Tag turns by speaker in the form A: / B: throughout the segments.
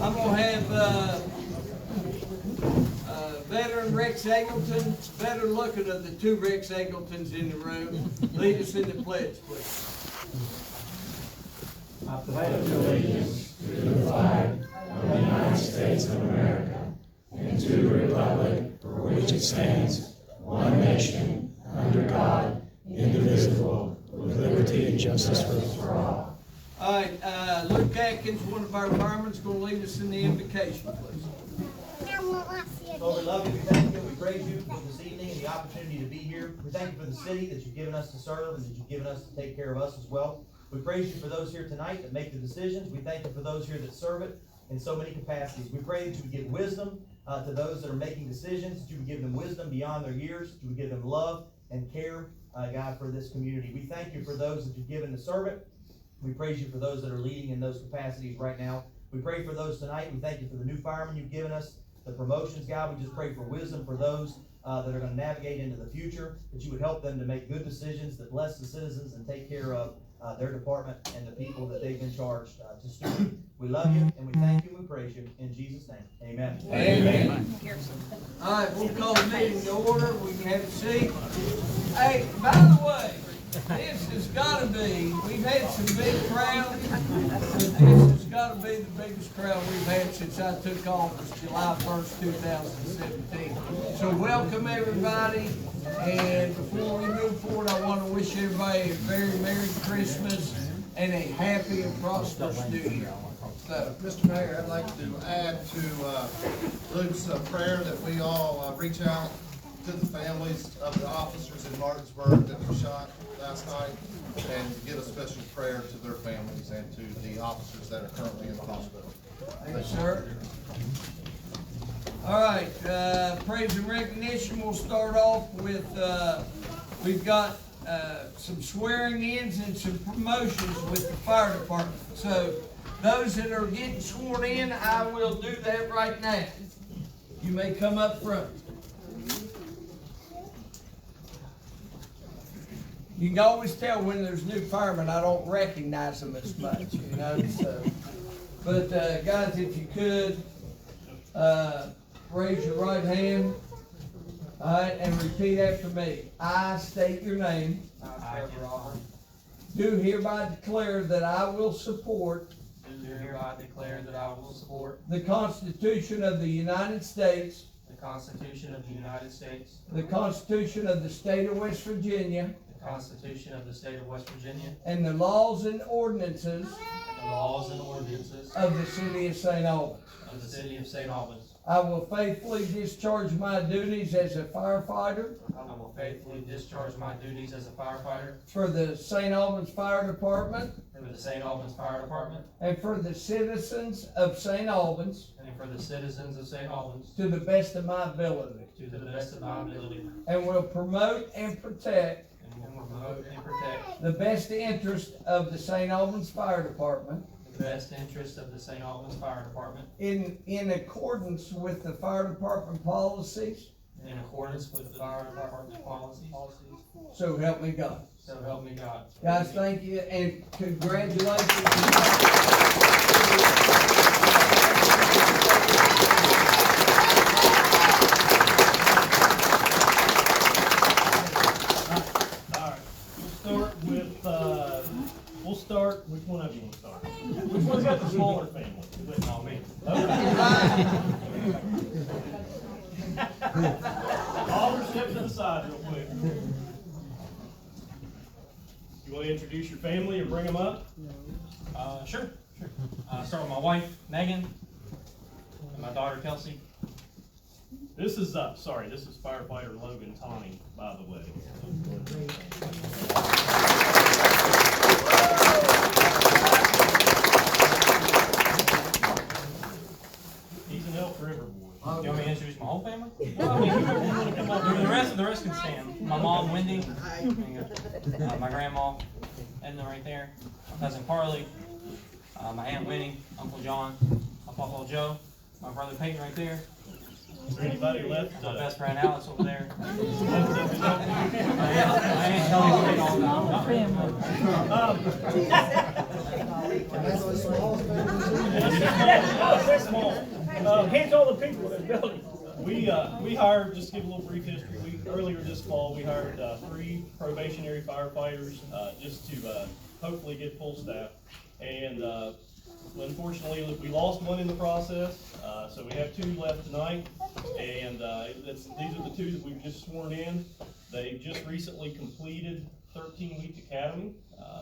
A: I'm going to have veteran Rex Angleton, better looking of the two Rex Angletons in the room, lead us in the pledge, please.
B: I pledge allegiance to the flag of the United States of America and to the republic for which it stands, one nation, under God, indivisible, with liberty and justice for all.
A: All right, Luke Atkins, one of our firemen, is going to lead us in the invocation, please.
C: Lord, we love you, we thank you, we praise you for this evening and the opportunity to be here. We thank you for the city that you've given us to serve and that you've given us to take care of us as well. We praise you for those here tonight that make the decisions. We thank you for those here that serve it in so many capacities. We pray that you would give wisdom to those that are making decisions, that you would give them wisdom beyond their years, that you would give them love and care, God, for this community. We thank you for those that you've given to serve it. We praise you for those that are leading in those capacities right now. We pray for those tonight. We thank you for the new firemen you've given us, the promotions, God. We just pray for wisdom for those that are going to navigate into the future, that you would help them to make good decisions that bless the citizens and take care of their department and the people that they've been charged to steward. We love you and we thank you and we praise you. In Jesus' name, amen.
A: Amen. All right, we'll call the meeting to order. We can have a seat. Hey, by the way, this has got to be, we've had some big crowds, but this has got to be the biggest crowd we've had since I took office, July 1st, 2017. So welcome everybody, and before we move forward, I want to wish everybody a very Merry Christmas and a happy and prosperous New Year.
D: So, Mr. Mayor, I'd like to add to Luke's prayer that we all reach out to the families of the officers in Martinsburg that were shot last night and give a special prayer to their families and to the officers that are currently in the hospital.
A: Thank you, sir. All right, praise and recognition. We'll start off with, we've got some swearing-ins and some promotions with the fire department. So those that are getting sworn in, I will do that right now. You may come up front. You can always tell when there's new firemen, I don't recognize them as much, you know. So, but guys, if you could, raise your right hand, all right, and repeat after me. I state your name.
E: I, Robert,
A: Do hereby declare that I will support
E: do hereby declare that I will support
A: the Constitution of the United States,
E: the Constitution of the United States,
A: the Constitution of the State of West Virginia,
E: the Constitution of the State of West Virginia,
A: and the laws and ordinances
E: and the laws and ordinances
A: of the City of St. Albans.
E: of the City of St. Albans.
A: I will faithfully discharge my duties as a firefighter
E: I will faithfully discharge my duties as a firefighter
A: for the St. Albans Fire Department
E: for the St. Albans Fire Department
A: and for the citizens of St. Albans
E: and for the citizens of St. Albans
A: to the best of my ability,
E: to the best of my ability,
A: and will promote and protect
E: and will promote and protect
A: the best interest of the St. Albans Fire Department
E: the best interests of the St. Albans Fire Department
A: in accordance with the fire department policies.
E: in accordance with the fire department policies.
A: So help me God.
E: So help me God.
A: Guys, thank you and congratulations.
F: We'll start, which one of you want to start? Which one's got the smaller family? No, me. Okay. All step to the side real quick. You want to introduce your family or bring them up?
E: Sure. Start with my wife, Megan, and my daughter, Kelsey.
F: This is firefighter Logan Tawny, by the way. He's an Elk River boy.
E: You want me to introduce my whole family? Well, I mean, whoever you want to come up with. The rest can stand. My mom, Wendy, my grandma, Edna right there, my cousin Carly, my Aunt Winnie, Uncle John, my Papa Joe, my brother Peyton right there.
F: Is there anybody left?
E: My best friend Alex over there.
D: That's the smallest family.
F: That's small. Hence all the people in the building. We hired, just to give a little brief history, earlier this fall, we hired 3 probationary firefighters just to hopefully get full staff. And unfortunately, we lost one in the process, so we have 2 left tonight. And these are the 2 that we've just sworn in. They just recently completed 13-week academy.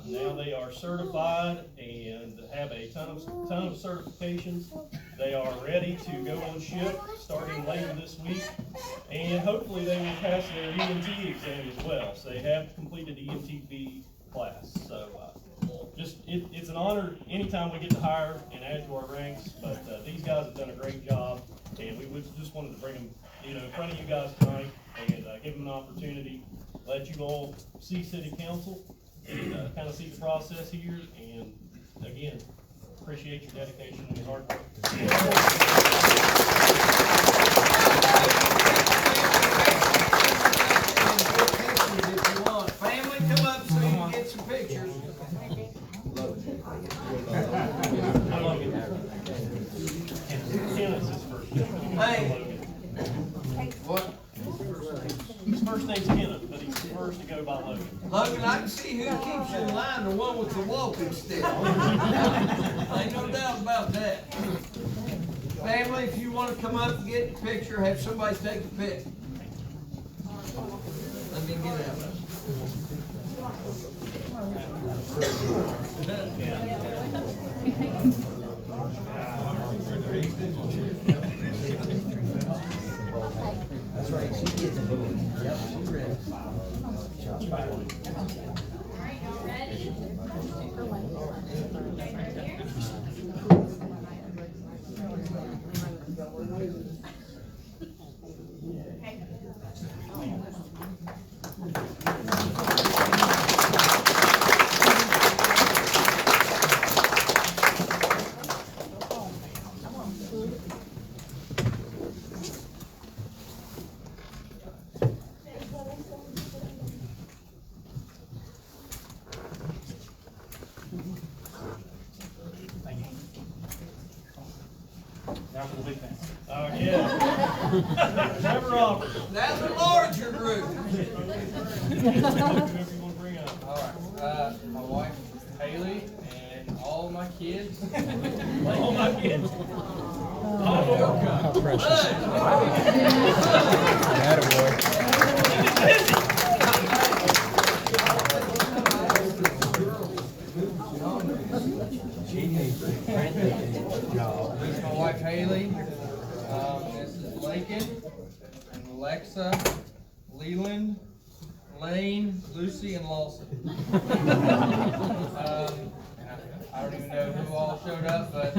F: Now they are certified and have a ton of certifications. They are ready to go on ship starting later this week, and hopefully they will pass their EMT exam as well. So they have completed the EMTB class. So it's an honor anytime we get to hire and add to our ranks. But these guys have done a great job, and we just wanted to bring them, in front of you guys tonight and give them an opportunity, let you all see City Council and kind of see the process here. And again, appreciate your dedication and your hard work.
A: Family, come up so you can get some pictures. Hey.
F: What? His first name's Kenneth, but he prefers to go by Logan.
A: Logan, I can see who keeps you in line, the one with the walking stick. Ain't no doubt about that. Family, if you want to come up and get the picture, have somebody take a pic. Let me get out.
G: That's right, she gets a boom. Yep, she's ready.
F: Now for the big thing. Oh, yeah. Never offered.
A: That's a larger group.
F: Whoever you want to bring up.
E: All right, my wife Haley and all my kids.
F: All my kids.
B: How precious.
E: This is my wife Haley. This is Lincoln and Alexa, Leland, Lane, Lucy, and Lawson. I don't even know who all showed up, but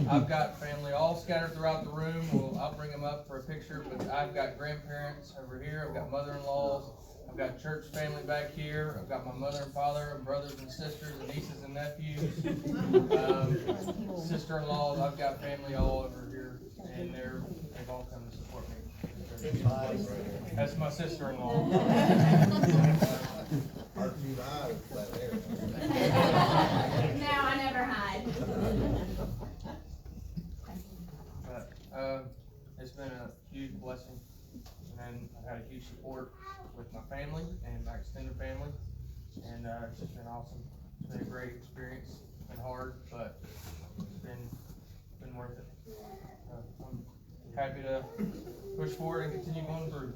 E: I've got family all scattered throughout the room. I'll bring them up for a picture, but I've got grandparents over here. I've got mother-in-laws. I've got church family back here. I've got my mother and father and brothers and sisters and nieces and nephews. Sister-in-laws. I've got family all over here, and they've all come to support me. That's my sister-in-law.
H: No, I never hide.
E: But, it's been a huge blessing, and I've had a huge support with my family and my extended family, and it's just been awesome. It's been a great experience. It's been hard, but it's been worth it. I'm happy to push forward and continue going through.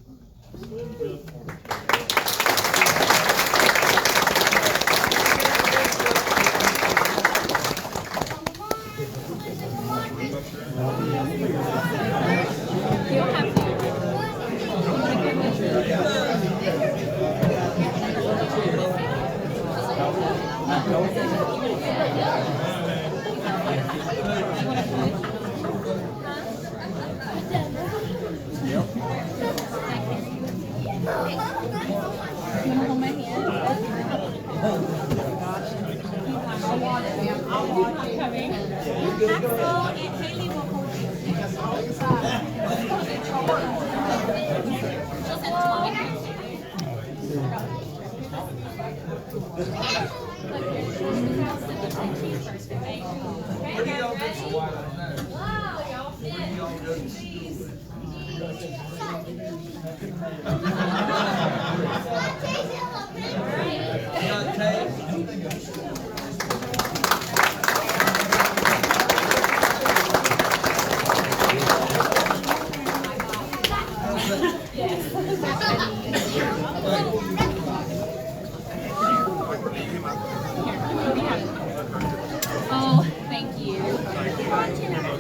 H: Axel and Haley will hold you.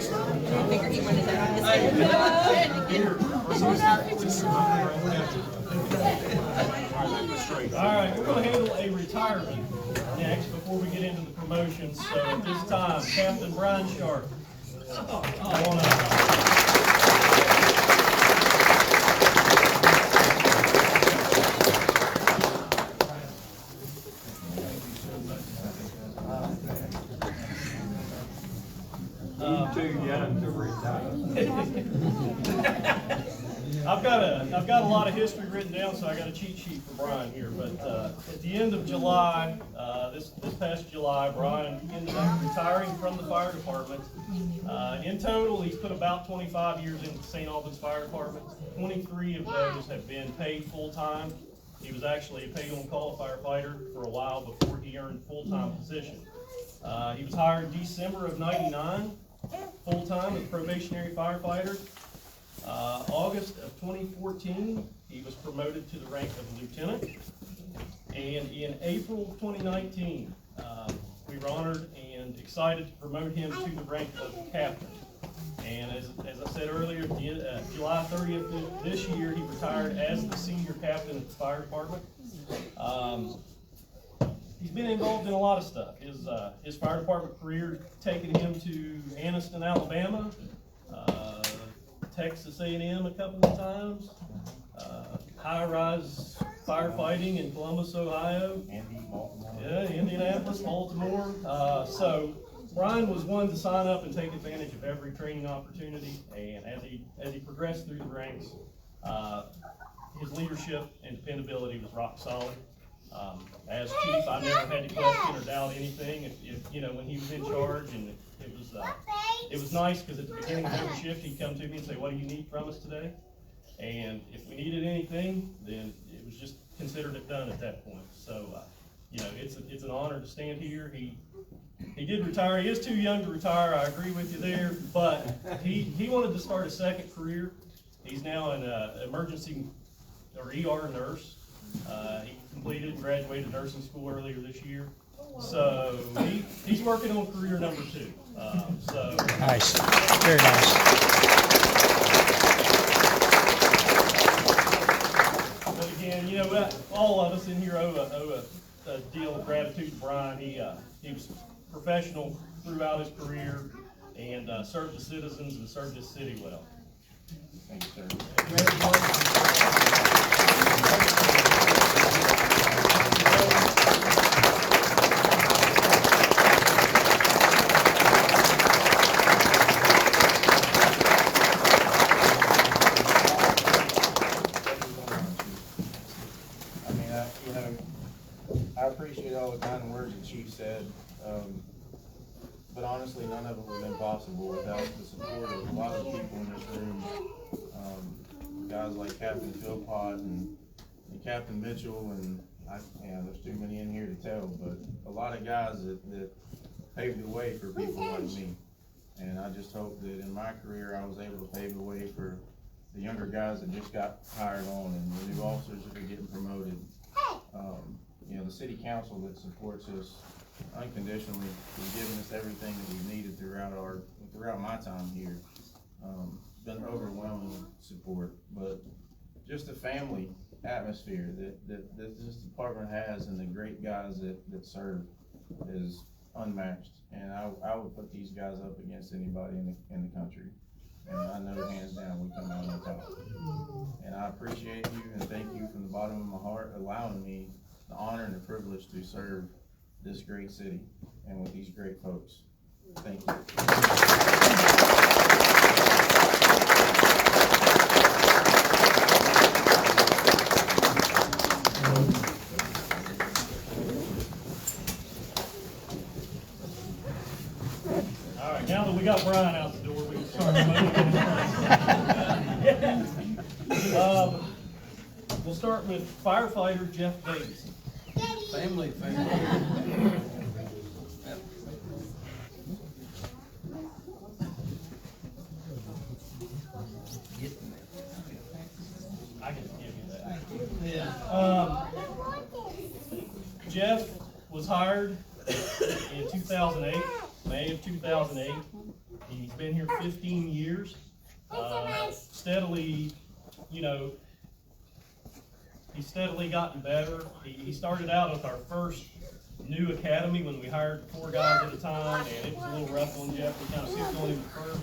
H: figure he wanted that on his
F: All right, we're going to handle a retirement next before we get into the promotions. So at this time, Captain Brian Sharp. Come on up.
B: Too young to retire.
F: I've got a lot of history written down, so I got a cheat sheet for Brian here. But at the end of July, this past July, Brian ended up retiring from the fire department. In total, he's put about 25 years into the St. Albans Fire Department. 23 of those have been paid full-time. He was actually a paid-on-call firefighter for a while before he earned a full-time position. He was hired December of '99, full-time as probationary firefighter. August of 2014, he was promoted to the rank of lieutenant. And in April 2019, we were honored and excited to promote him to the rank of captain. And as I said earlier, July 30th this year, he retired as the senior captain of the fire department. He's been involved in a lot of stuff. His fire department career taken him to Anniston, Alabama, Texas A&M a couple of times, high-rise firefighting in Columbus, Ohio. Yeah, Indianapolis, Baltimore. So Brian was one to sign up and take advantage of every training opportunity. And as he progressed through the ranks, his leadership and dependability was rock solid. As chief, I never had to question or doubt anything. If when he was in charge, and it was nice because at the beginning of every shift, he'd come to me and say, "What do you need from us today?" And if we needed anything, then it was just considered it done at that point. So, it's an honor to stand here. He did retire. He is too young to retire. I agree with you there, but he wanted to start a second career. He's now an emergency or ER nurse. He completed and graduated nursing school earlier this year. So he's working on career number 2.
I: Nice, very nice.
F: But again, all of us in here owe a deal of gratitude to Brian. He was professional throughout his career and served the citizens and served his city well. Thank you, sir.
J: I appreciate all the kind words the chief said, but honestly, none of it would have been possible without the support of a lot of people in this room. Guys like Captain Philpott and Captain Mitchell, and there's too many in here to tell, but a lot of guys that paved the way for people like me. And I just hope that in my career, I was able to pave the way for the younger guys that just got hired on and the new officers that are getting promoted. The city council that supports us unconditionally has given us everything that we've needed throughout my time here. It's been overwhelming support, but just the family atmosphere that this department has and the great guys that serve is unmatched. And I would put these guys up against anybody in the country. And I know hands down we come out on top. And I appreciate you and thank you from the bottom of my heart allowing me the honor and the privilege to serve this great city and with these great folks. Thank you.
F: All right, now that we got Brian out the door, we can start moving. We'll start with firefighter Jeff Davis.
A: Family.
F: I can give you that. Jeff was hired in 2008, May of 2008. He's been here 15 years. Steadily, you know, he's steadily gotten better. He started out with our first new academy when we hired 4 guys at a time, and it was a little rough on Jeff. We kind of skipped on him at first.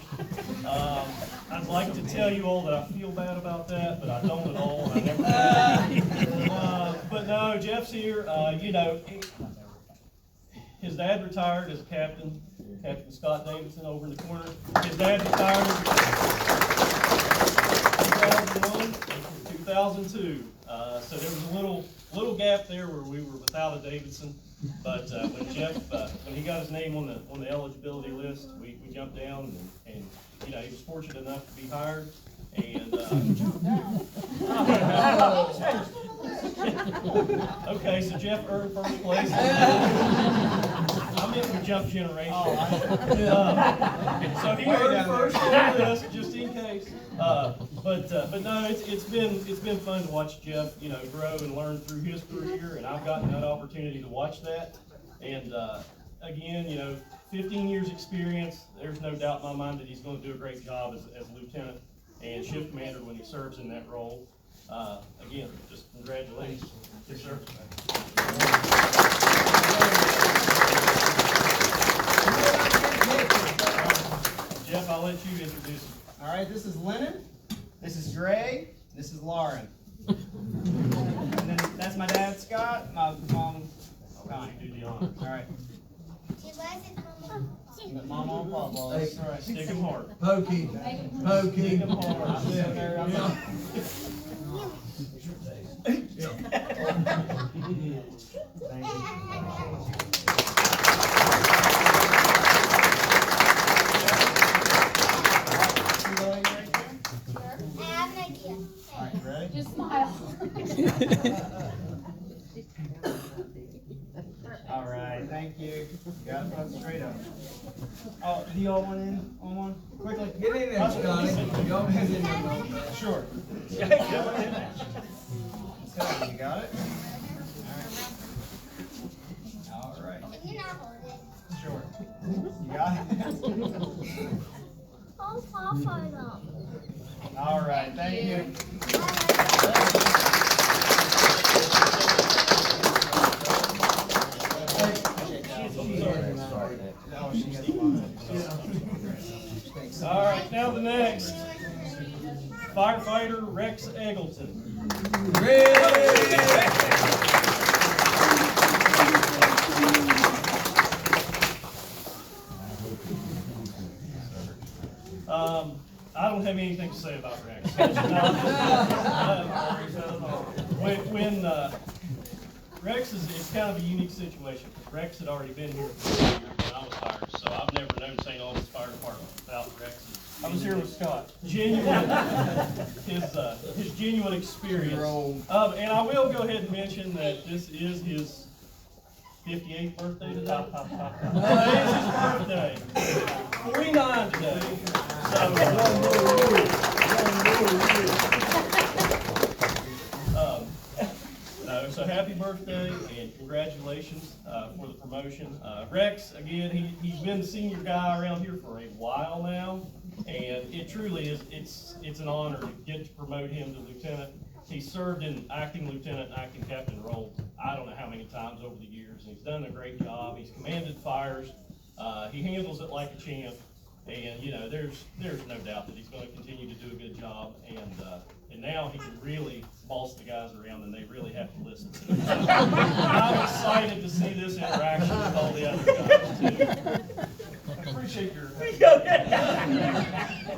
F: I'd like to tell you all that I feel bad about that, but I don't at all. And I never but no, Jeff's here. You know, his dad retired as a captain, Captain Scott Davidson over in the corner. His dad retired in 2002. So there was a little gap there where we were without a Davidson. But when Jeff, when he got his name on the eligibility list, we jumped down and you know, he was fortunate enough to be hired. And okay, so Jeff earned first place. I'm in the jump generation. So he earned first on the list just in case. But no, it's been fun to watch Jeff, you know, grow and learn through his career, and I've gotten that opportunity to watch that. And again, you know, 15 years experience. There's no doubt in my mind that he's going to do a great job as lieutenant and shift commander when he serves in that role. Again, just congratulations. Yes, sir. Jeff, I'll let you introduce him.
K: All right, this is Lennon, this is Dre, this is Lauren. And then that's my dad, Scott, my mom, Connie.
F: Do the honors.
K: All right. Mama and Papa, that's right.
F: Stick him hard.
A: Pokey.
F: Stick him hard.
K: Thank you.
H: Just smile.
K: All right, thank you. You got it put straight up. Oh, do y'all want in on one? Quickly.
A: Get in there, Scotty. Y'all get in there.
K: Sure.
F: Yeah, go in there.
K: So, you got it? All right. Sure. You got it? All right, thank you.
F: All right, now the next firefighter Rex Eggleton. I don't have anything to say about Rex. When Rex is kind of a unique situation because Rex had already been here for 4 years when I was hired, so I've never known St. Albans Fire Department without Rex. I was here with Scott. Genuine, his genuine experience. And I will go ahead and mention that this is his 58th birthday today. Today is his birthday. 49 today. So happy birthday and congratulations for the promotion. Rex, again, he's been the senior guy around here for a while now, and it truly is, it's an honor to get to promote him to lieutenant. He's served in acting lieutenant and acting captain role, I don't know how many times over the years, and he's done a great job. He's commanded fires. He handles it like a champ, and you know, there's no doubt that he's going to continue to do a good job, and now he can really boss the guys around, and they really have to listen to him. I'm excited to see this interaction with all the other guys too. I appreciate your.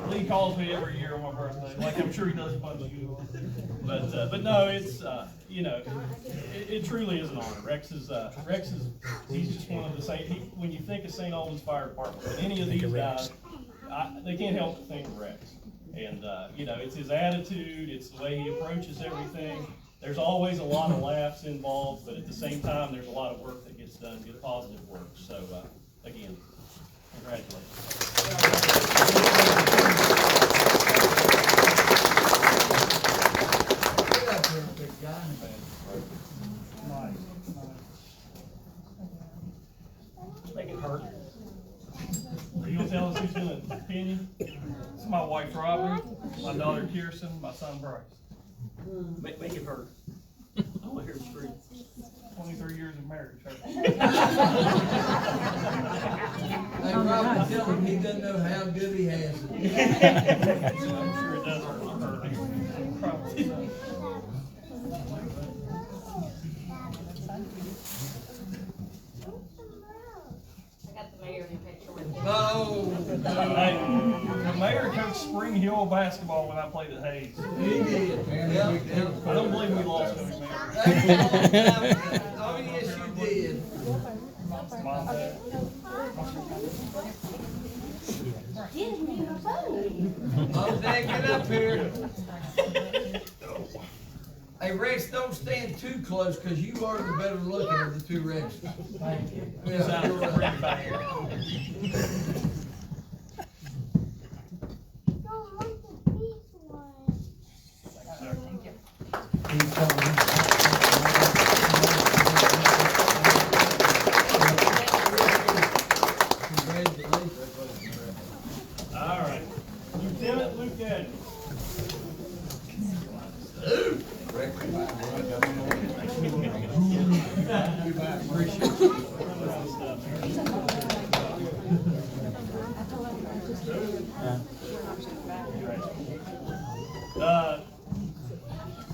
F: Lee calls me every year on my birthday, like I'm sure he does a bunch of you. But no, it's you know, it truly is an honor. Rex is he's just one of the same. When you think of St. Albans Fire Department, any of these guys, they can't help but think of Rex. And you know, it's his attitude, it's the way he approaches everything. There's always a lot of laughs involved, but at the same time, there's a lot of work that gets done, good positive work. So again, congratulations. Make it hurt. Are you gonna tell us who's gonna pin you? This is my wife Robin, my daughter Kirsten, my son Bryce. Make it hurt. I want to hear it scream. 23 years of marriage.
A: Hey, Robin, tell him he doesn't know how good he has it.
F: I'm sure it does hurt. Probably does.
A: Oh,
F: Hey, the mayor coached Spring Hill basketball when I played at Hayes.
A: he did. Yep.
F: I don't believe we lost to him, man.
A: Oh, yes, you did.
F: Mom, Dad.
A: Oh, Dad, get up here. Hey, Rex, don't stand too close, because you are the better looking of the two Rexes.
F: Thank you.
A: Yeah, you're right.
F: Bring it back here. All right. Lieutenant Luke Edwards.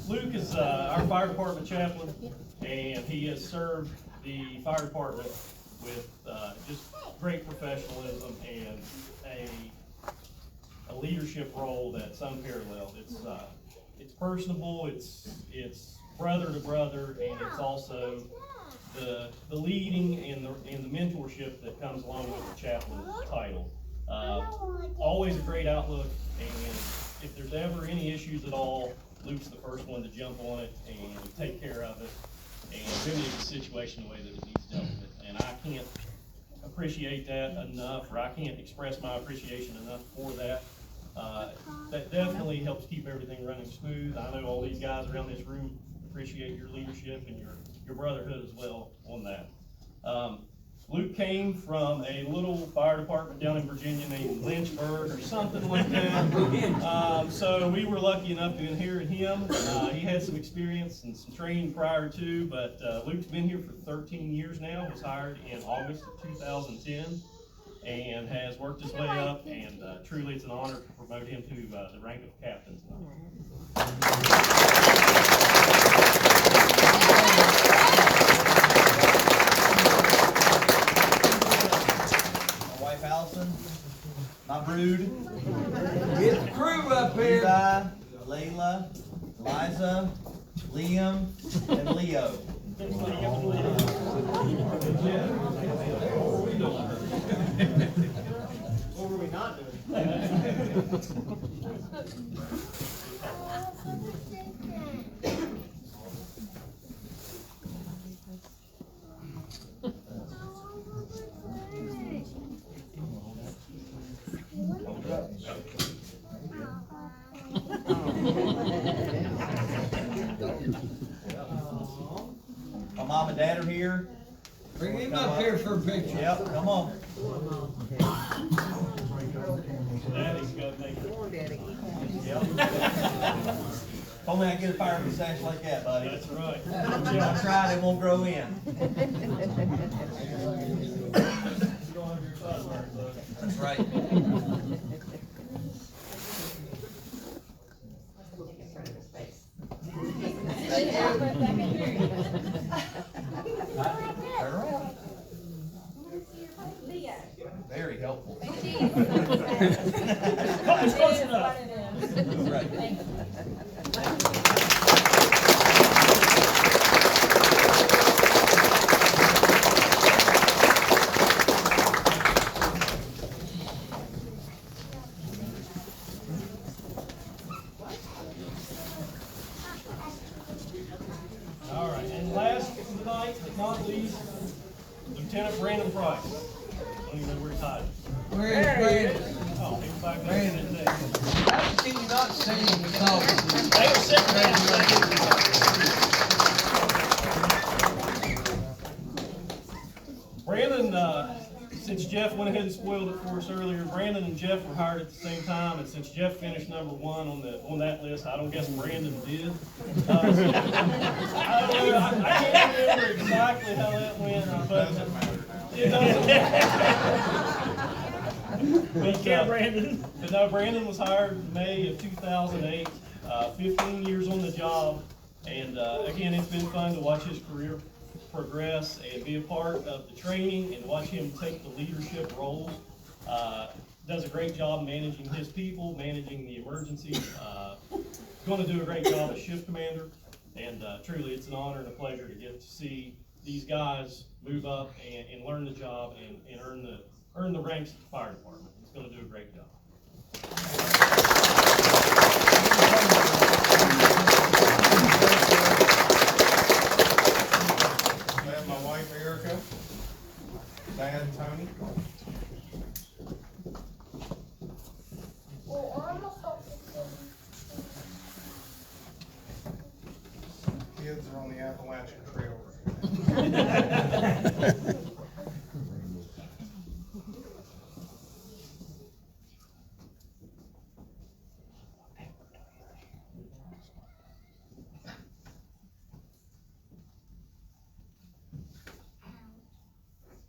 F: Luke is our fire department chaplain, and he has served the fire department with just great professionalism and a leadership role that's unparalleled. It's personable, it's brother to brother, and it's also the leading and the mentorship that comes along with the chaplain title. Always a great outlook, and if there's ever any issues at all, Luke's the first one to jump on it and take care of it and remedy the situation the way that it needs dealt with. And I can't appreciate that enough, or I can't express my appreciation enough for that. That definitely helps keep everything running smooth. I know all these guys around this room appreciate your leadership and your brotherhood as well on that. Luke came from a little fire department down in Virginia named Lynchburg or something like that. So we were lucky enough to inherit him. He had some experience and some training prior to, but Luke's been here for 13 years now. Was hired in August of 2010 and has worked his way up, and truly it's an honor to promote him to the rank of captain tonight.
C: Allison, my brood.
A: Get the crew up here.
C: Levi, Layla, Liza, Liam, and Leo.
K: What were we not doing?
C: My mom and dad are here.
A: Bring him up here for a picture.
C: Yep, come on.
F: Daddy's got to make it.
H: Come on, Daddy.
C: Yep. Only I get a fire mustache like that, buddy.
F: That's right.
C: If I try, it won't grow in. That's right. Very helpful.
F: Almost close enough.
C: Right.
F: All right, and last tonight, but not least, Lieutenant Brandon Price. I don't even know where he's hiding.
A: Where is Brandon?
F: Oh, he's back there.
A: Brandon. How can you not see him and talk to you?
F: They were sitting there. Brandon, since Jeff went ahead and spoiled it for us earlier. Brandon and Jeff were hired at the same time, and since Jeff finished number 1 on that list, I don't guess Brandon did. I can't remember exactly how that went, but it doesn't. Brandon. But no, Brandon was hired in May of 2008. 15 years on the job, and again, it's been fun to watch his career progress and be a part of the training and watch him take the leadership roles. Does a great job managing his people, managing the emergencies. Going to do a great job as shift commander, and truly it's an honor and a pleasure to get to see these guys move up and learn the job and earn the ranks of the fire department. He's going to do a great job.
J: My wife Erica, Dad Tony. Kids are on the Appalachian Trail.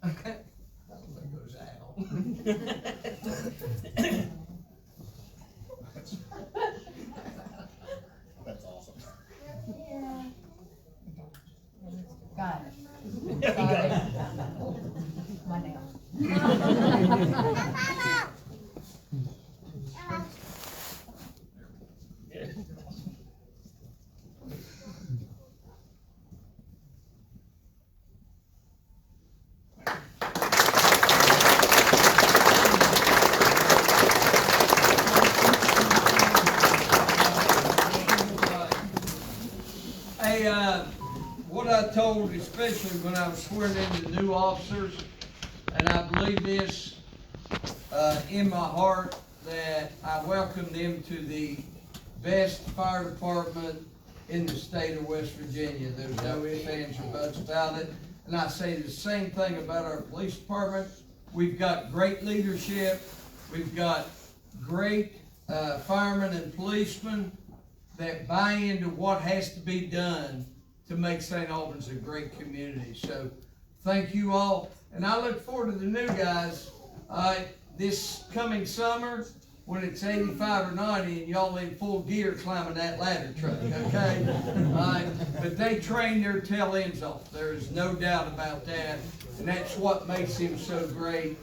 A: Okay. That one goes out.
D: That's awesome.
H: Got it. Sorry. My nail.
A: What I told, especially when I was swearing in the new officers, and I believe this in my heart, that I welcome them to the best fire department in the state of West Virginia. There's no ifs, ands, or buts about it. And I say the same thing about our police department. We've got great leadership. We've got great firemen and policemen that buy into what has to be done to make St. Albans a great community. So thank you all. And I look forward to the new guys this coming summer when it's 85 or 90 and y'all in full gear climbing that ladder truck, okay? But they train their tail ends off. There is no doubt about that. And that's what makes him so great.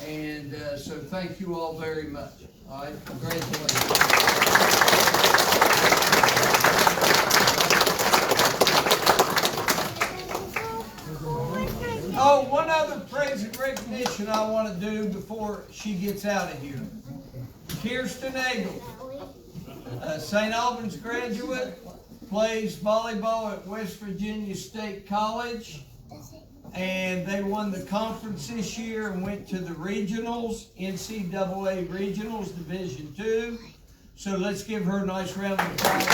A: And so thank you all very much. All right, congratulations. Oh, one other praise and recognition I want to do before she gets out of here. Kirsten Nagel, St. Albans graduate, plays volleyball at West Virginia State College, and they won the conference this year and went to the regionals, NCAA regionals, Division II. So let's give her a nice round of applause.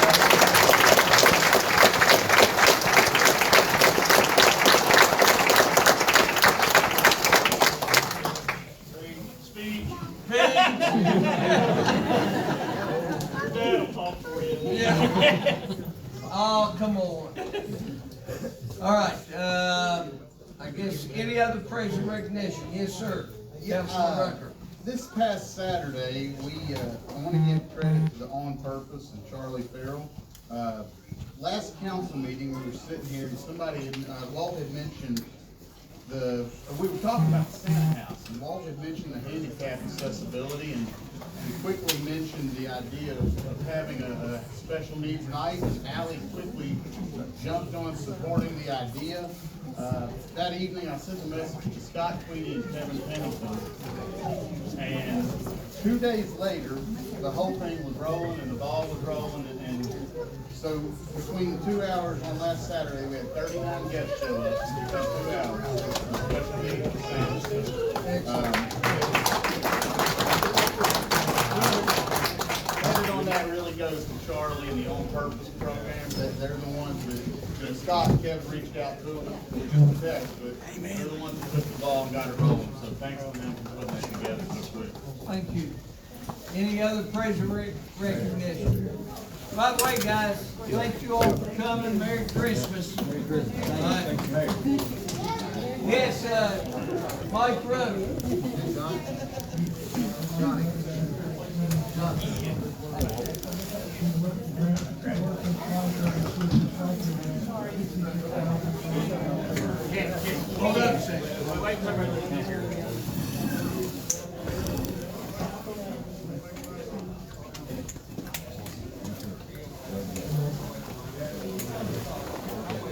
A: Oh, come on. All right. I guess any other praise and recognition? Yes, sir. Councilman Rucker.
D: This past Saturday, I want to give credit to the On Purpose and Charlie Farrell. Last council meeting, we were sitting here and somebody, Walt had mentioned we were talking about the Santa House, and Walt had mentioned the handicap accessibility, and quickly mentioned the idea of having a special needs night, and Allie quickly jumped on supporting the idea. That evening, I sent a message to Scott Tweedy and Kevin Pennington, and 2 days later, the whole thing was rolling, and the ball was rolling, and so between the 2 hours on last Saturday, we had 39 guests show up in 2 hours. Special needs. that really goes to Charlie and the on-purpose program. They're the ones that Scott and Kevin reached out to them, but they're the ones that took the ball and got it rolling. So thanks to them for putting that together so quick.
A: Thank you. Any other praise or recognition? By the way, guys, thank you all for coming. Merry Christmas. Merry Christmas. All right. Yes, Mike Rowe. Hold up a second. Wait for everybody to get here.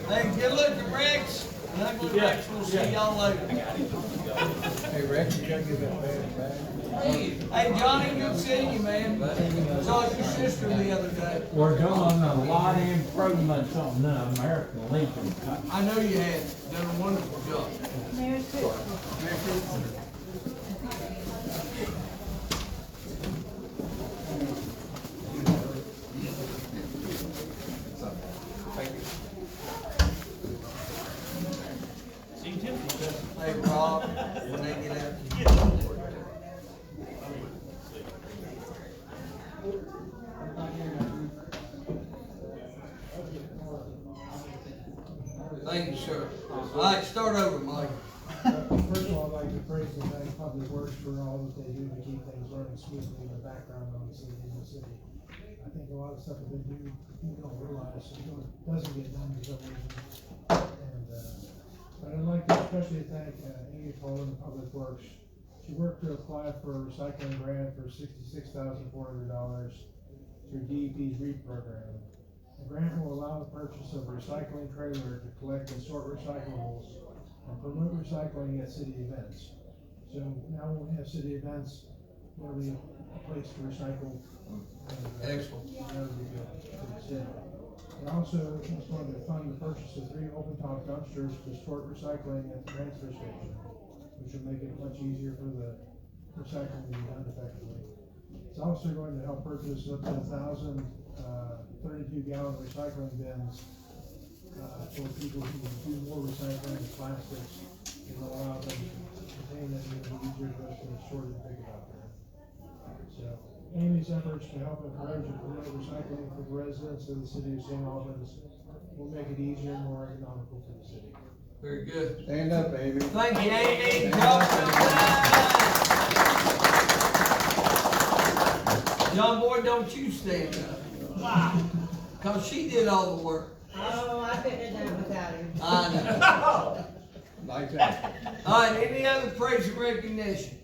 A: Hey, good looking, Rex. And ugly Rex, we'll see y'all later.
G: Hey, Rex, you gotta give that bag back.
A: Hey, Johnny, good seeing you, man. Saw your sister the other day.
L: We're doing a lot of improvements on the American Legion.
A: I know you had done a wonderful job.
H: Merry Christmas.
A: Merry Christmas.
F: See you Tuesday.
A: Hey, Rob, when they get out. Thank you, sir. All right, start over, Mike.
M: First of all, I'd like to praise and thank Public Works for all that they do to keep things running smoothly in the background on the city. I think a lot of stuff that they do, you don't realize, doesn't get done for some reason. And, but I'd like to especially thank Amy Poland, Public Works. She worked to apply for a recycling grant for $66,400 through DEP's REAP program. The grant will allow the purchase of a recycling trailer to collect and sort recyclables and promote recycling at city events. So now when we have city events, there'll be a place to recycle.
A: Excellent.
M: That'll be good for the city. And also, it's going to fund the purchase of 3 open-top dumpsters to sort recycling at the transfer station, which will make it much easier for the recycling to be done effectively. It's also going to help purchase up to 1,000 32-gallon recycling bins for people who do more recycling of plastics. It will allow them to contain it and make it easier for us to sort and pick it up there. So, Amy's efforts to help encourage and promote recycling for the residents of the city of St. Albans will make it easier and more economical for the city.
A: Very good.
G: Stand up, Amy.
A: Thank you, Amy. John Boy, don't you stand up.
N: Why?
A: Because she did all the work.
N: Oh, I couldn't have done it without her.
A: I know.
G: Like that.
A: All right, any other praise and recognition?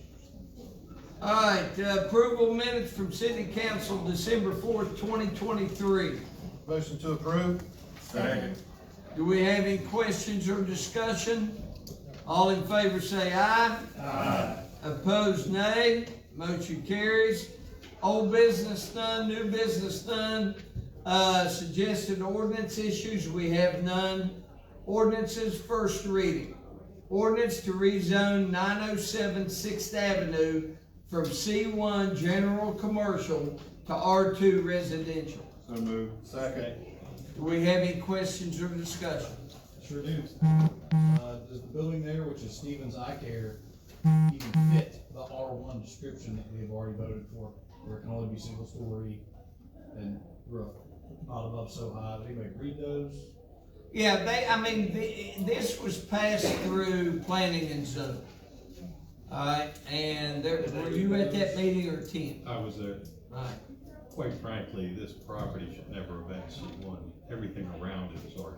A: All right, approval minutes from City Council, December 4th, 2023.
D: Motion to approve.
N: Second.
A: Do we have any questions or discussion? All in favor say aye.
D: Aye.
A: Opposed, nay. Motion carries. Old business none, new business none. Suggested ordinance issues, we have none. Ordinances, first reading. Ordinance to rezone 907 6th Avenue from C1 General Commercial to R2 Residential.
J: So moved.
D: Second.
A: Do we have any questions or discussion?
O: Sure do. Does the building there, which is Stevens Eye Care, even fit the R1 description that we have already voted for, where it can only be single story and roof, not above so high? Did anybody read those?
A: Yeah, this was passed through planning and zoning. All right, and were you at that meeting or 10?
P: I was there.
A: All right.
P: Quite frankly, this property should never have been C1. Everything around it is R2.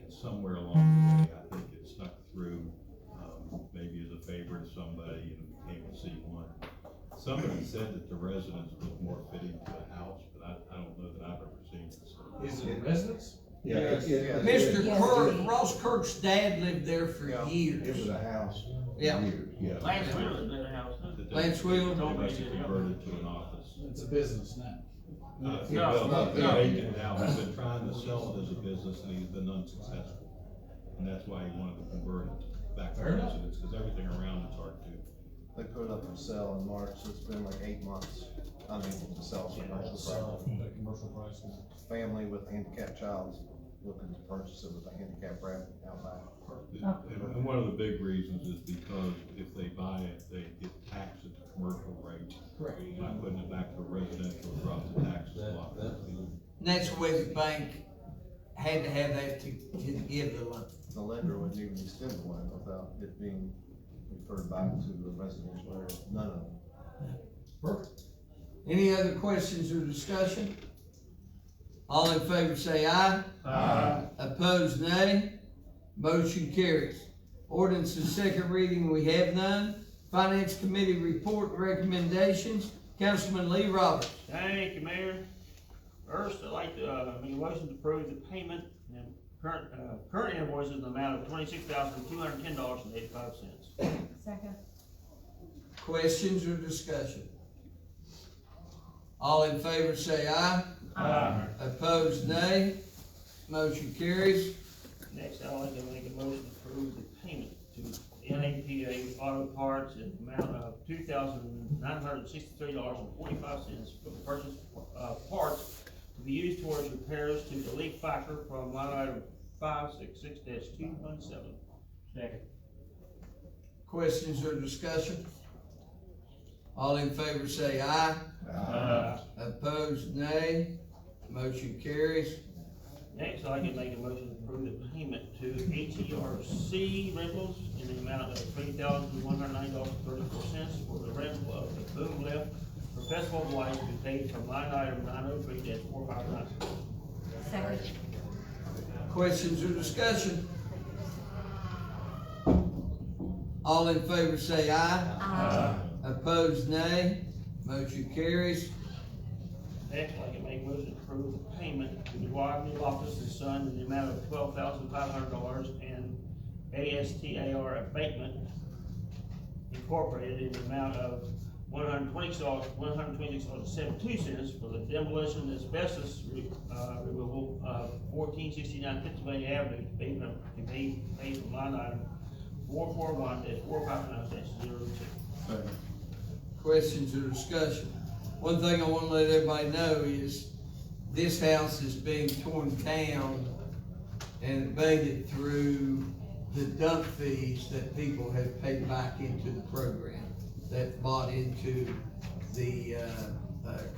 P: And somewhere along the way, I think it snuck through, maybe as a favor to somebody and became a C1. Somebody said that the residence was more fitting to a house, but I don't know that I've ever seen it.
O: Is it a residence?
G: Yeah.
A: Mr. Kirk, Ross Kirk's dad lived there for years.
G: It was a house.
A: Yeah.
G: Yeah.
E: Lance Wheeler lived in a house.
A: Lance Wheeler?
P: They must have converted to an office.
O: It's a business now.
P: Well, they're vacant now. He's been trying to sell it as a business and he's been unsuccessful. And that's why he wanted to convert it back to residence, because everything around it's R2.
J: They put it up for sale in March, so it's been like 8 months.
D: unable to sell commercial property.
O: Commercial prices.
D: Family with a handicapped child is looking to purchase it with a handicap ramp out back.
P: And one of the big reasons is because if they buy it, they get taxed at the commercial rate.
A: Correct.
P: By putting it back to residential, drop the taxes a lot.
A: And that's the way the bank had to have that to give the loan.
D: The lender wouldn't even extend the loan without it being referred back to the residential area, none of them.
A: Perfect. Any other questions or discussion? All in favor say aye.
F: Aye.
A: Opposed, nay. Motion carries. Ordinance is second reading, we have none. Finance Committee report and recommendations. Councilman Lee Roberts.
F: Thank you, Mayor. First, I'd like to, make a motion to approve the payment and current invoices in the amount of $26,210.85.
H: Second.
A: Questions or discussion? All in favor say aye.
F: Aye.
A: Opposed, nay. Motion carries.
F: Next, I'd like to make a motion to approve the payment to NAPA Auto Parts in the amount of $2,963.45 for the purchase of parts to be used towards repairs to the leak factor from line item 566-217. Second.
A: Questions or discussion? All in favor say aye.
F: Aye.
A: Opposed, nay. Motion carries.
F: Next, I'd like to make a motion to approve the payment to HERC Rentals in the amount of $3,190.34 for the rental of the boom lift for Festival of Lights to be paid from line item 903-459.
H: Second.
A: Questions or discussion? All in favor say aye.
H: Aye.
A: Opposed, nay. Motion carries.
F: Next, I'd like to make a motion to approve the payment to the Wyoming Office and Son in the amount of $12,500 and ASTAR Abatement Incorporated in the amount of $126.72 for the demolition of asbestos removal of 1469 Pennsylvania Avenue to be paid from line item 441-459-02.
A: Questions or discussion? One thing I want to let everybody know is this house is being torn down and abated through the dump fees that people have paid back into the program that bought into the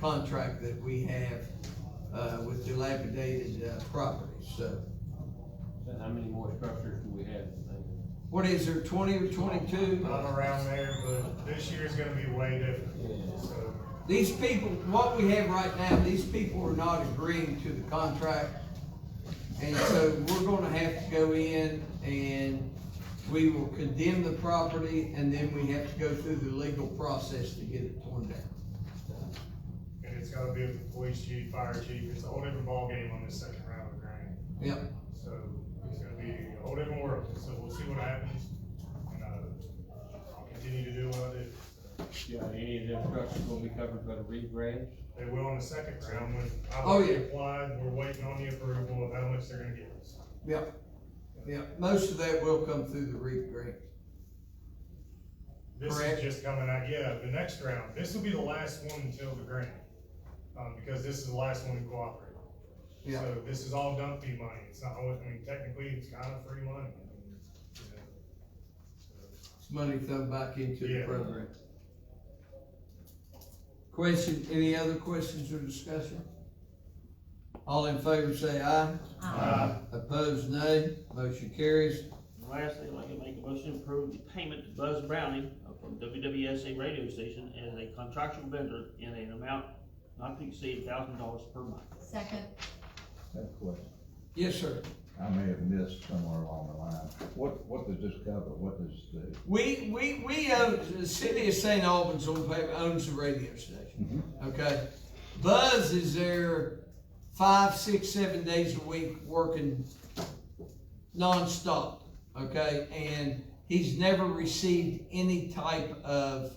A: contract that we have with dilapidated properties. So,
L: How many more structures do we have?
A: what is there, 20 or 22?
Q: Not around there, but this year's gonna be way different. So,
A: These people, what we have right now, these people are not agreeing to the contract. And so we're gonna have to go in and we will condemn the property and then we have to go through the legal process to get it torn down.
Q: and it's gotta be with the police chief, fire chief, it's a whole different ballgame on this second round of grant.
A: Yep.
Q: So it's gonna be a whole different world, so we'll see what happens. And, I'll continue to do what I do.
L: Yeah, any of them structures will be covered by the REAP grant?
Q: They will in the second round when I've
A: Oh,
Q: already
A: yeah.
Q: applied, we're waiting on the approval of how much they're gonna give us.
A: Yep. Yep. Most of that will come through the REAP grant.
Q: This
A: Correct.
Q: is just coming out, yeah, the next round, this will be the last one until the grant, because this is the last one to cooperate.
A: Yeah.
Q: So this is all dump fee money, it's not, I mean, technically, it's kind of free money.
A: It's money thrown back into the
Q: Yeah.
A: program. Question, any other questions or discussion? All in favor say aye.
Q: Aye.
A: Opposed, nay. Motion carries.
F: And lastly, I'd like to make a motion to approve the payment to Buzz Browning from WWSA radio station as a contractual vendor in an amount not to exceed $1,000 per month.
H: Second.
R: I have a question.
A: Yes, sir.
R: I may have missed somewhere along the line. What does this cover? What does the?
A: We own, the city of St. Albans owns the radio station, okay? Buzz is there 5, 6, 7 days a week working nonstop, okay? And he's never received any type of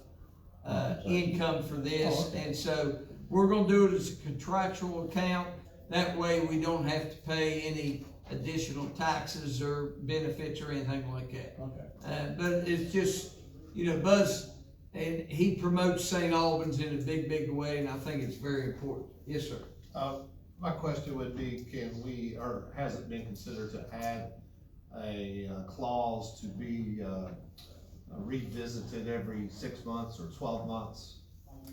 A: income for this. And so we're gonna do it as a contractual account. That way we don't have to pay any additional taxes or benefits or anything like that.
R: Okay.
A: But it's just, you know, Buzz, And he promotes St. Albans in a big, big way, and I think it's very important. Yes, sir.
D: My question would be, can we, or has it been considered to add a clause to be revisited every 6 months or 12 months?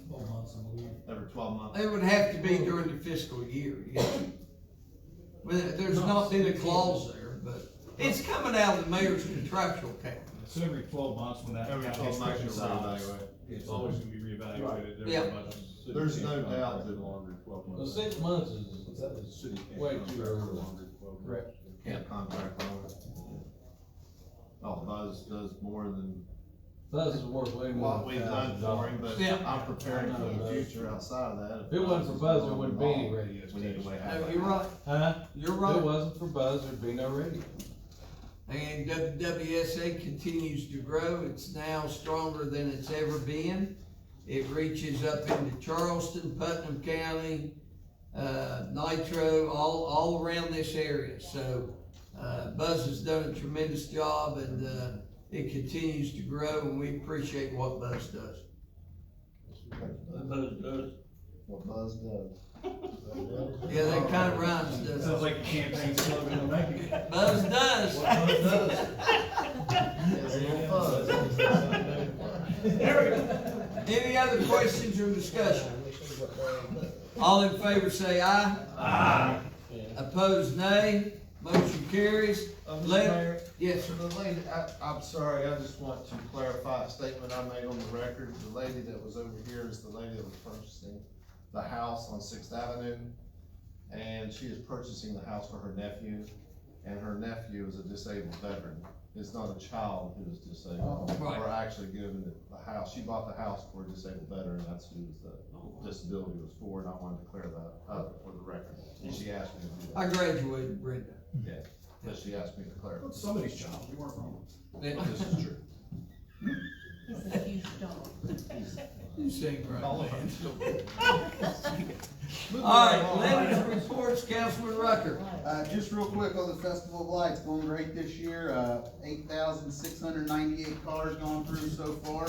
O: 12 months, I believe.
D: Every 12 months?
A: It would have to be during the fiscal year, yeah. Well, there's not been a clause there, but it's coming out of the mayor's contractual cap.
O: It's every 12 months when that.
D: Every 12 months you reevaluate.
O: It's always gonna be reevaluated every
A: Yeah.
O: month.
D: There's no doubt that
P: Longer, 12
L: Well,
P: months.
L: 6 months is way too early.
D: correct. Can't contract on it. Oh, Buzz does more than
L: Buzz is worth way more.
D: what we've done for him, but
A: Yeah.
D: I'm preparing for the future outside of that.
L: If it wasn't for Buzz, there wouldn't be any radio
D: We need to
L: station.
D: have.
A: You're right.
L: Huh?
A: You're
L: If
A: right.
L: it wasn't for Buzz, there'd be no radio.
A: And WWSA continues to grow. It's now stronger than it's ever been. It reaches up into Charleston, Putnam County, Nitro, all around this area. So, Buzz has done a tremendous job, and, it continues to grow, and we appreciate what Buzz does.
K: Buzz does.
D: What Buzz does.
A: Yeah, that kind of rhymes, doesn't
O: Sounds
A: it?
O: like a campaign slogan to make it.
A: Buzz does.
D: Yes, a little Buzz.
A: Any other questions or discussion? All in favor say aye.
D: Aye.
A: Opposed, nay. Motion carries.
D: Mr.
A: Let-
D: Mayor,
A: Yes, sir.
D: the lady, I'm sorry, I just want to clarify a statement I made on the record. The lady that was over here is the lady that was purchasing the house on 6th Avenue. And she is purchasing the house for her nephew, and her nephew is a disabled veteran. It's not a child who is disabled.
A: Right.
D: We're actually giving the house, she bought the house for a disabled veteran, that's who the disability was for, and I wanted to clear that up for the record. And she asked me to do
A: I
D: that.
A: graduated, Brenda.
D: Yeah, but she asked me to clarify.
O: It's somebody's child, you weren't wrong.
D: This is true.
H: He's a huge dog.
A: You sing right,
D: All
A: man.
D: of us.
A: All right, letters, reports, Councilman Rucker.
S: Just real quick on the Festival of Lights, going great this year, 8,698 cars gone through so far.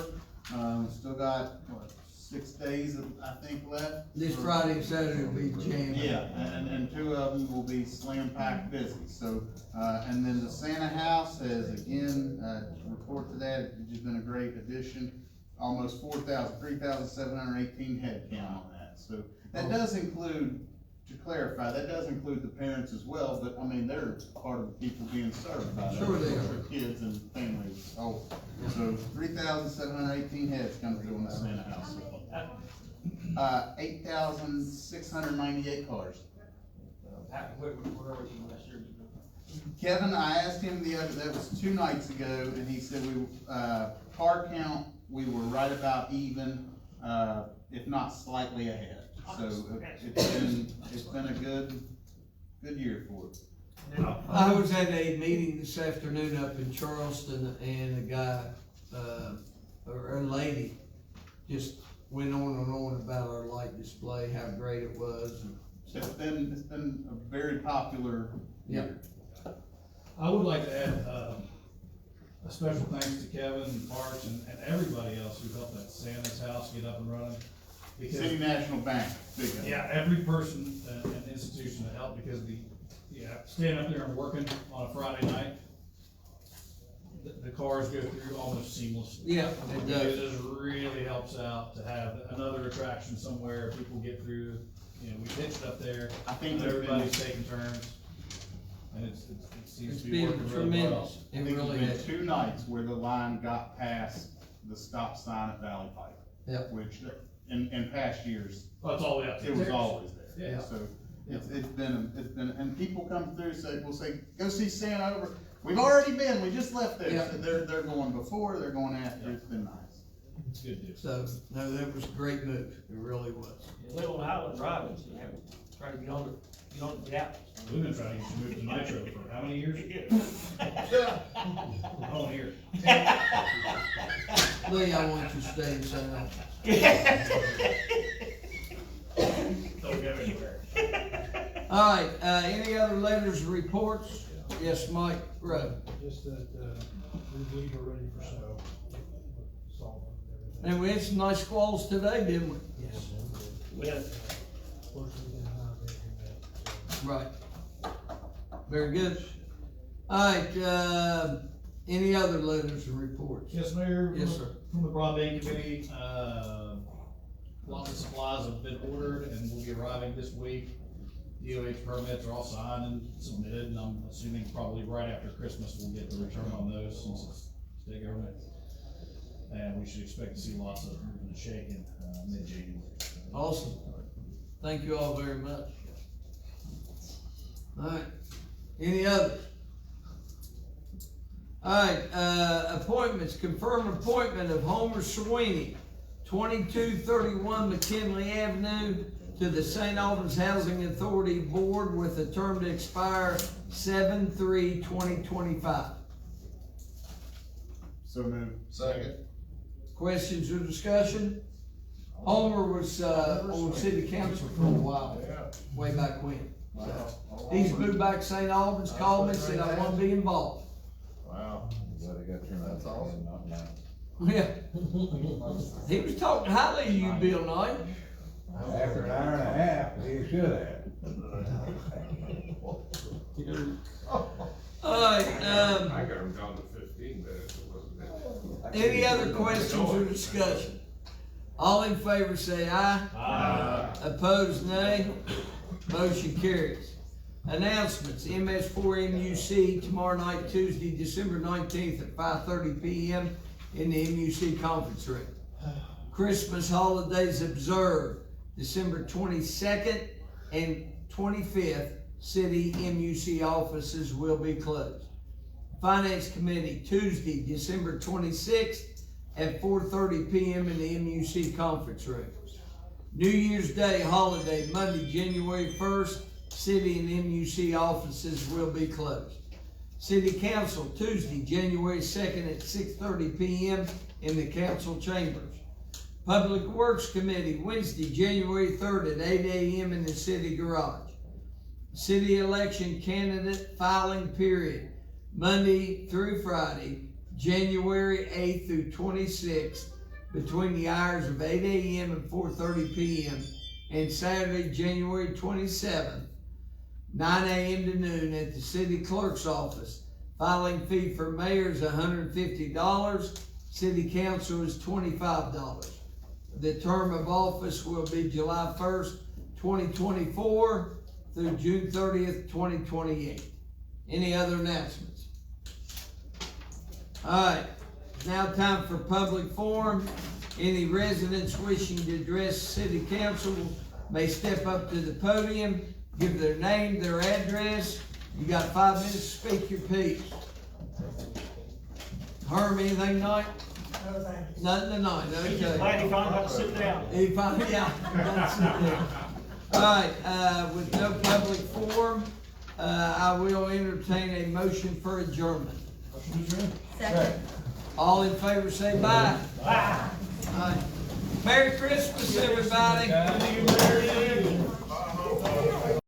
S: Still got, what, 6 days, I think, left.
A: This Friday and Saturday will be jammed.
S: Yeah, and 2 of them will be slam packed busy, so, and then the Santa House has, again, to report to that, it's just been a great addition. Almost 3,718 head count on that, so that does include, to clarify, that does include the parents as well, but I mean, they're part of the people being served by that.
A: Sure they are.
S: For kids and families, oh, so 3,718 heads come through on the Santa House. 8,698 cars.
K: Where were you last year?
S: Kevin, I asked him that was 2 nights ago, and he said car count, we were right about even, if not slightly ahead. So it's been a good year for it.
A: I was at a meeting this afternoon up in Charleston, and a guy, or a lady, just went on and on about our light display, how great it was. And
S: It's been a very popular year.
O: I would like to add, a special thanks to Kevin and Parks and everybody else who helped that Santa's house get up and running. Because,
S: City National Bank, big help.
O: yeah, every person and institution that helped, because standing up there and working on a Friday night, the cars go through almost seamlessly.
A: Yeah, it does.
O: It just really helps out to have another attraction somewhere, people get through, we pitched up there.
S: I think
O: and everybody's taking turns, and it seems to be working really well.
S: I think there's been 2 nights where the line got past the stop sign at Valley Pipe.
A: Yep.
S: Which, in past years.
O: Well, it's all the way up to
S: It was
O: there.
S: always there.
O: Yeah.
S: So, it's been, and people come through, will say, go see Santa over. We've already been, we just left there.
A: Yeah.
S: So they're going before, they're going after, it's been nice.
O: It's good news.
A: So, no, that was a great move, it really was.
K: You live on Highland Drive, and you have to try to get on the app.
O: We've been trying to get you moved to Nitro for how many years? Oh, here.
A: Lee, I want you to stay in St. Albans.
O: Don't go anywhere.
A: All right, any other letters or reports? Yes, Mike Rowe.
M: Just that, we believe we're ready for snow, salt and
A: And we had some nice squalls today, didn't we?
M: Yes.
F: We had,
A: Right. Very good. All right, any other letters and reports?
O: Yes, Mayor.
A: Yes, sir.
O: From the broadband committee, lots of supplies have been ordered and will be arriving this week. DOH permits are all signed and submitted, and I'm assuming probably right after Christmas we'll get the return on those since it's state government. And we should expect to see lots of moving and shaking, mid-January.
A: Awesome. Thank you all very much. All right, any others? All right, appointments, confirm appointment of Homer Sweeney, 2231 McKinley Avenue, to the St. Albans Housing Authority Board with a term to expire 7/3/2025.
S: So moved.
D: Second.
A: Questions or discussion? Homer was, on city council for a while, way back when.
D: Wow.
A: He's moved back to St. Albans, called me, said, I want to be involved.
D: Wow.
R: That's
D: awesome.
A: Yeah. He was talking highly of you, Bill Knight.
R: After an hour and a half, you should have.
A: Alright,
N: I got him down to 15 minutes.
A: any other questions or discussion? All in favor say aye.
F: Aye.
A: Opposed, nay. Motion carries. Announcements, MS4MUC tomorrow night, Tuesday, December 19th at 5:30 p.m. in the MUC conference room. Christmas holidays observed, December 22nd and 25th, city MUC offices will be closed. Finance Committee, Tuesday, December 26th at 4:30 p.m. in the MUC conference room. New Year's Day holiday, Monday, January 1st, city and MUC offices will be closed. City Council, Tuesday, January 2nd at 6:30 p.m. in the council chambers. Public Works Committee, Wednesday, January 3rd at 8 a.m. in the city garage. City election candidate filing period, Monday through Friday, January 8th through 26th, between the hours of 8 a.m. and 4:30 p.m. and Saturday, January 27th, 9 a.m. to noon at the city clerk's office. Filing fee for mayor is $150. City council is $25. The term of office will be July 1st, 2024 through June 30th, 2028. Any other announcements? All right, now time for public forum. Any residents wishing to address city council may step up to the podium, give their name, their address. You got 5 minutes to speak your piece. Herm, anything tonight? Nothing tonight, okay.
F: glad he finally got to sit down.
A: He finally, yeah, got to sit down. All right, with no public forum, I will entertain a motion for adjournment.
H: Second.
A: All in favor say bye. Bye. All right. Merry Christmas, everybody.